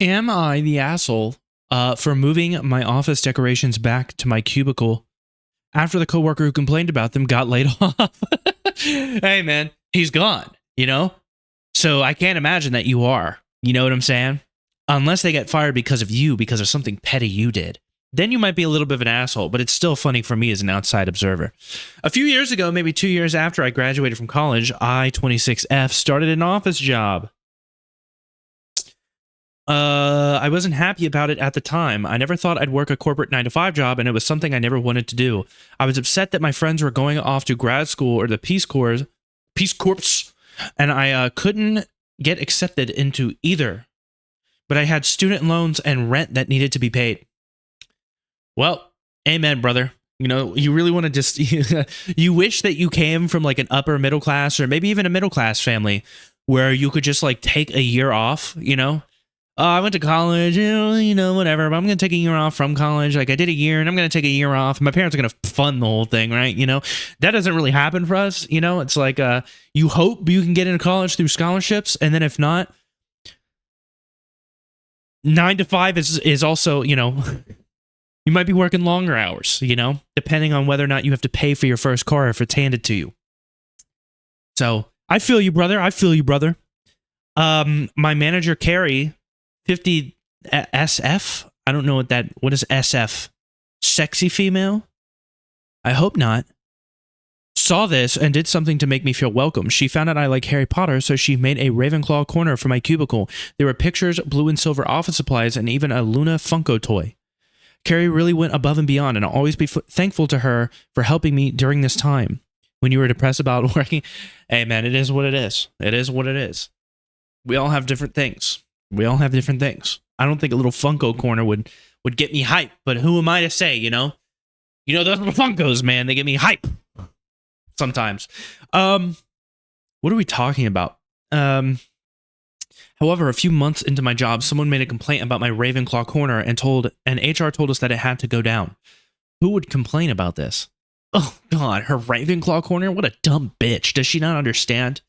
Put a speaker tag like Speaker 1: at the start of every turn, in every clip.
Speaker 1: Am I the asshole for moving my office decorations back to my cubicle after the coworker who complained about them got laid off? Hey, man, he's gone, you know? So I can't imagine that you are. You know what I'm saying? Unless they get fired because of you, because of something petty you did. Then you might be a little bit of an asshole, but it's still funny for me as an outside observer. A few years ago, maybe 2 years after I graduated from college, I, 26F, started an office job. I wasn't happy about it at the time. I never thought I'd work a corporate 9-to-5 job, and it was something I never wanted to do. I was upset that my friends were going off to grad school or the Peace Corps, and I couldn't get accepted into either. But I had student loans and rent that needed to be paid. Well, amen, brother. You know, you really want to just, you wish that you came from like an upper middle class or maybe even a middle class family where you could just like take a year off, you know? I went to college, you know, whatever, but I'm going to take a year off from college. Like I did a year and I'm going to take a year off. My parents are going to fund the whole thing, right? You know, that doesn't really happen for us. You know, it's like you hope you can get into college through scholarships. And then if not, 9-to-5 is also, you know, you might be working longer hours, you know, depending on whether or not you have to pay for your first car if it's handed to you. So I feel you, brother. I feel you, brother. My manager, Carrie, 50 SF? I don't know what is SF? Sexy female? I hope not. Saw this and did something to make me feel welcome. She found out I like Harry Potter, so she made a Ravenclaw corner for my cubicle. There were pictures, blue and silver office supplies, and even a Luna Funko toy. Carrie really went above and beyond, and I'll always be thankful to her for helping me during this time. When you were depressed about working, hey man, it is what it is. It is what it is. We all have different things. We all have different things. I don't think a little Funko corner would get me hype, but who am I to say, you know? You know, those little Funkos, man, they get me hype sometimes. What are we talking about? However, a few months into my job, someone made a complaint about my Ravenclaw corner and HR told us that it had to go down. Who would complain about this? Oh, God, her Ravenclaw corner? What a dumb bitch. Does she not understand?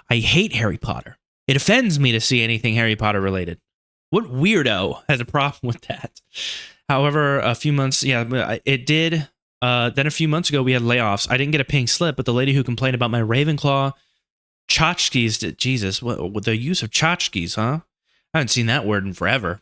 Speaker 1: I hate Harry Potter. It offends me to see anything Harry Potter related. What weirdo has a problem with that? However, a few months, yeah, it did. Then a few months ago, we had layoffs. I didn't get a pink slip, but the lady who complained about my Ravenclaw tchotchkes, Jesus, what the use of tchotchkes, huh? I haven't seen that word in forever.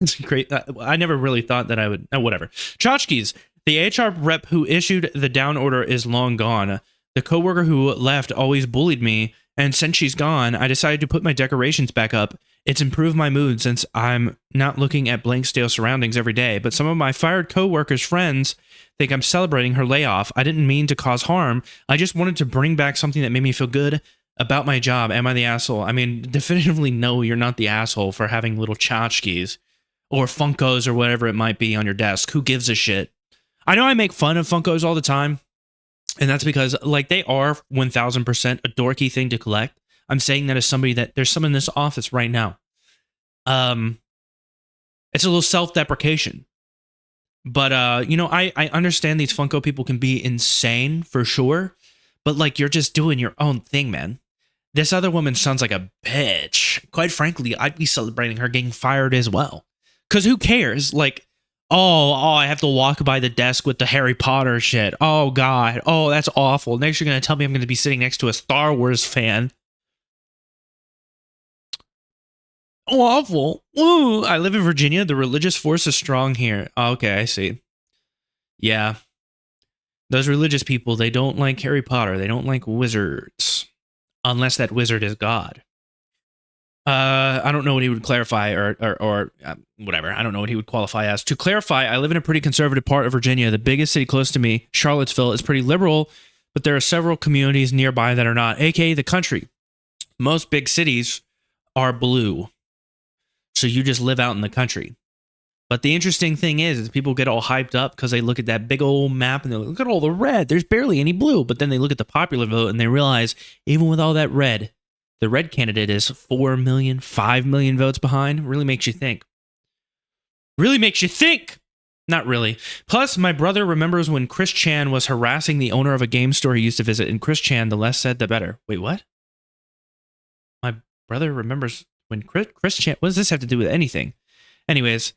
Speaker 1: It's great. I never really thought that I would, whatever. Tchotchkes. The HR rep who issued the down order is long gone. The coworker who left always bullied me, and since she's gone, I decided to put my decorations back up. It's improved my mood since I'm not looking at blank stale surroundings every day, but some of my fired coworkers' friends think I'm celebrating her layoff. I didn't mean to cause harm. I just wanted to bring back something that made me feel good about my job. Am I the asshole? I mean, definitively no, you're not the asshole for having little tchotchkes or Funkos or whatever it might be on your desk. Who gives a shit? I know I make fun of Funkos all the time, and that's because, like, they are 1000% a dorky thing to collect. I'm saying that as somebody that there's some in this office right now. It's a little self-deprecation. But, you know, I understand these Funko people can be insane for sure, but, like, you're just doing your own thing, man. This other woman sounds like a bitch. Quite frankly, I'd be celebrating her getting fired as well. Because who cares? Like, oh, I have to walk by the desk with the Harry Potter shit. Oh, God. Oh, that's awful. Next, you're going to tell me I'm going to be sitting next to a Star Wars fan. Oh, awful. Ooh, I live in Virginia. The religious force is strong here. Oh, okay, I see. Yeah. Those religious people, they don't like Harry Potter. They don't like wizards. Unless that wizard is God. I don't know what he would clarify or whatever. I don't know what he would qualify as. To clarify, I live in a pretty conservative part of Virginia. The biggest city close to me, Charlottesville, is pretty liberal, but there are several communities nearby that are not, aka the country. Most big cities are blue. So you just live out in the country. But the interesting thing is people get all hyped up because they look at that big old map and they look at all the red. There's barely any blue. But then they look at the popular vote and they realize even with all that red, the red candidate is 4 million, 5 million votes behind. Really makes you think. Really makes you think. Not really. Plus, my brother remembers when Chris Chan was harassing the owner of a game store he used to visit. And Chris Chan, the less said, the better. Wait, what? My brother remembers when Chris Chan, what does this have to do with anything? Anyways,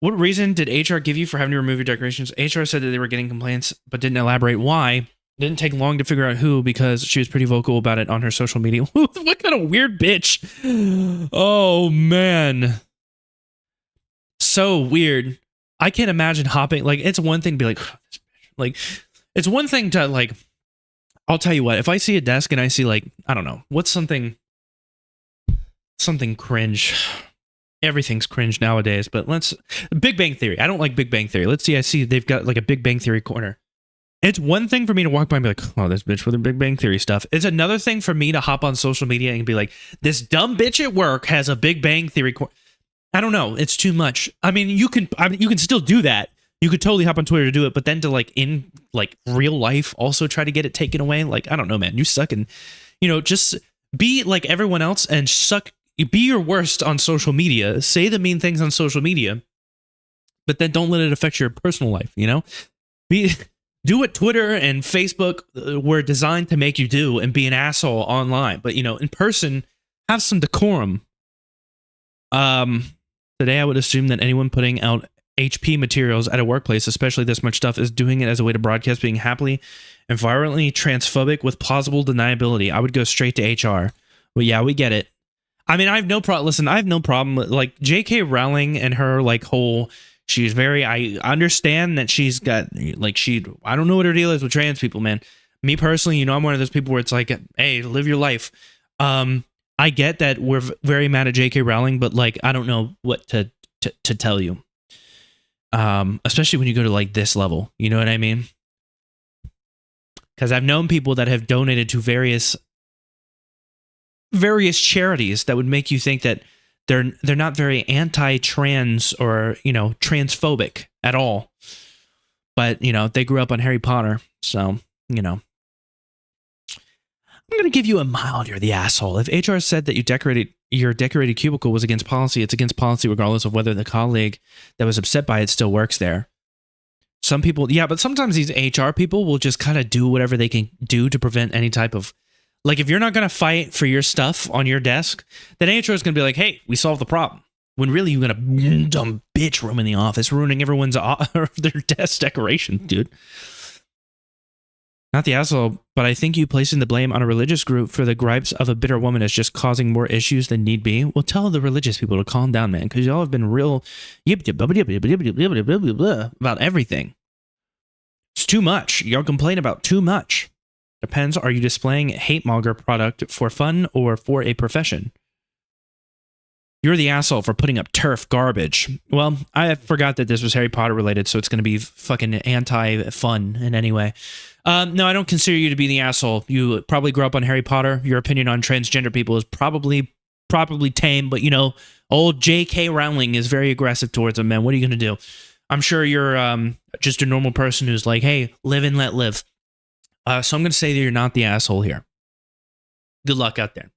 Speaker 1: what reason did HR give you for having to remove your decorations? HR said that they were getting complaints, but didn't elaborate why. It didn't take long to figure out who, because she was pretty vocal about it on her social media. What kind of weird bitch? Oh, man. So weird. I can't imagine hopping. Like, it's one thing to be like, it's one thing to, like, I'll tell you what, if I see a desk and I see, like, I don't know, what's something cringe. Everything's cringe nowadays, but Big Bang Theory. I don't like Big Bang Theory. Let's see, I see they've got like a Big Bang Theory corner. It's one thing for me to walk by and be like, oh, this bitch with her Big Bang Theory stuff. It's another thing for me to hop on social media and be like, this dumb bitch at work has a Big Bang Theory corner. I don't know. It's too much. I mean, you can still do that. You could totally hop on Twitter to do it, but then to like in like real life also try to get it taken away. Like, I don't know, man. You suck, and just be like everyone else and suck. Be your worst on social media. Say the mean things on social media, but then don't let it affect your personal life. Do what Twitter and Facebook were designed to make you do, and be an asshole online. But in person, have some decorum. Today I would assume that anyone putting out HP materials at a workplace, especially this much stuff, is doing it as a way to broadcast being happily and violently transphobic with plausible deniability. I would go straight to HR. Well, yeah, we get it. I mean, I have no problem. Listen, I have no problem. Like J.K. Rowling and her she's very. I understand that she's got I don't know what her deal is with trans people, man. Me personally, I'm one of those people where it's like, hey, live your life. I get that we're very mad at J.K. Rowling, but I don't know what to tell you. Especially when you go to like this level, you know what I mean? Because I've known people that have donated to various charities that would make you think that they're not very anti-trans or transphobic at all, but they grew up on Harry Potter, so I'm gonna give you a mild, you're the asshole. If HR said that your decorated cubicle was against policy, it's against policy regardless of whether the colleague that was upset by it still works there. Some people, yeah, but sometimes these HR people will just kind of do whatever they can do to prevent any type of, like, if you're not going to fight for your stuff on your desk, then HR is going to be like, hey, we solved the problem. When really you're going to dumb bitch room in the office, ruining everyone's their desk decoration, dude. Not the asshole, but I think you placing the blame on a religious group for the gripes of a bitter woman is just causing more issues than need be. Well, tell the religious people to calm down, man, because y'all have been real about everything. It's too much. Y'all complain about too much. Depends, are you displaying hate monger product for fun or for a profession? You're the asshole for putting up turf garbage. Well, I forgot that this was Harry Potter related, so it's going to be fucking anti-fun in any way. No, I don't consider you to be the asshole. You probably grew up on Harry Potter. Your opinion on transgender people is probably tame, but old J.K. Rowling is very aggressive towards them, man. What are you going to do? I'm sure you're just a normal person who's like, hey, live and let live. So I'm going to say that you're not the asshole here. Good luck out there.